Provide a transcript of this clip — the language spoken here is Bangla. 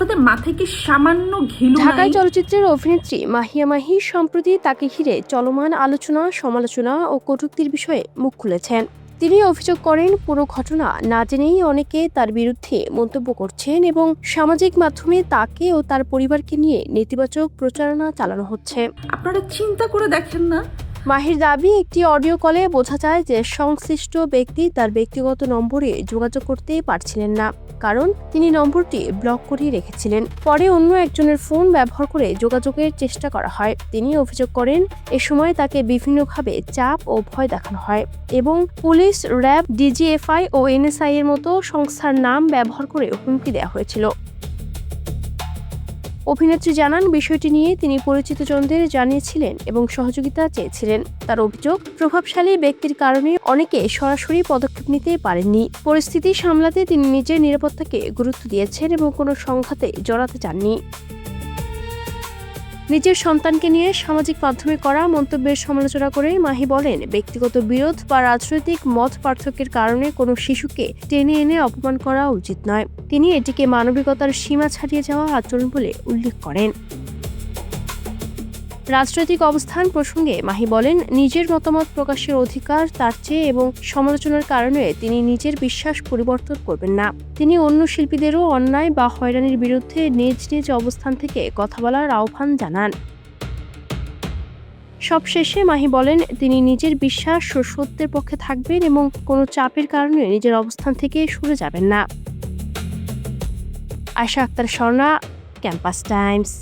আপনাদের মাথায় কি সামান্য ঘিলু নাই? ঢাকায় চলচ্চিত্রের অভিনেত্রী মাহিয়া মাহি সম্প্রতি তাকে ঘিরে চলমান আলোচনা, সমালোচনা ও কটূক্তির বিষয়ে মুখ খুলেছেন। তিনি অভিযোগ করেন, পুরো ঘটনা না জেনেই অনেকে তার বিরুদ্ধে মন্তব্য করছেন এবং সামাজিক মাধ্যমে তাকে ও তার পরিবারকে নিয়ে নেতিবাচক প্রচারণা চালানো হচ্ছে। আপনারা চিন্তা করে দেখেন না? মাহির দাবি, একটি অডিও কলে বোঝা যায় যে সংশ্লিষ্ট ব্যক্তি তার ব্যক্তিগত নম্বরে যোগাযোগ করতে পারছিলেন না, কারণ তিনি নম্বরটি ব্লক করে রেখেছিলেন। পরে অন্য একজনের ফোন ব্যবহার করে যোগাযোগের চেষ্টা করা হয়। তিনি অভিযোগ করেন, এ সময় তাকে বিভিন্নভাবে চাপ ও ভয় দেখানো হয় এবং পুলিশ, র্যাব, ডিজিএফআই ও এনএসআই এর মতো সংস্থার নাম ব্যবহার করে হুমকি দেওয়া হয়েছিল। অভিনেত্রী জানান, বিষয়টি নিয়ে তিনি পরিচিতজনদের জানিয়েছিলেন এবং সহযোগিতা চেয়েছিলেন। তার অভিযোগ, প্রভাবশালী ব্যক্তির কারণে অনেকে সরাসরি পদক্ষেপ নিতে পারেননি। পরিস্থিতি সামলাতে তিনি নিজের নিরাপত্তাকে গুরুত্ব দিয়েছেন এবং কোনো সংঘাতে জড়াতে চাননি। নিজের সন্তানকে নিয়ে সামাজিক মাধ্যমে করা মন্তব্যের সমালোচনা করে মাহি বলেন, ব্যক্তিগত বিরোধ বা রাজনৈতিক মত পার্থক্যের কারণে কোনো শিশুকে টেনে এনে অপমান করা উচিত নয়। তিনি এটিকে মানবিকতার সীমা ছাড়িয়ে যাওয়া আচরণ বলে উল্লেখ করেন। রাজনৈতিক অবস্থান প্রসঙ্গে মাহি বলেন, নিজের মতামত প্রকাশের অধিকার তার চেয়ে এবং সমালোচনার কারণে তিনি নিজের বিশ্বাস পরিবর্তন করবেন না। তিনি অন্য শিল্পীদেরও অন্যায় বা হয়রানির বিরুদ্ধে নিজ নিজ অবস্থান থেকে কথা বলার আহ্বান জানান। সবশেষে মাহি বলেন, তিনি নিজের বিশ্বাস ও সত্যের পক্ষে থাকবেন এবং কোনো চাপের কারণে নিজের অবস্থান থেকে সরে যাবেন না। Ayesha Akter Swarna, Campus Times.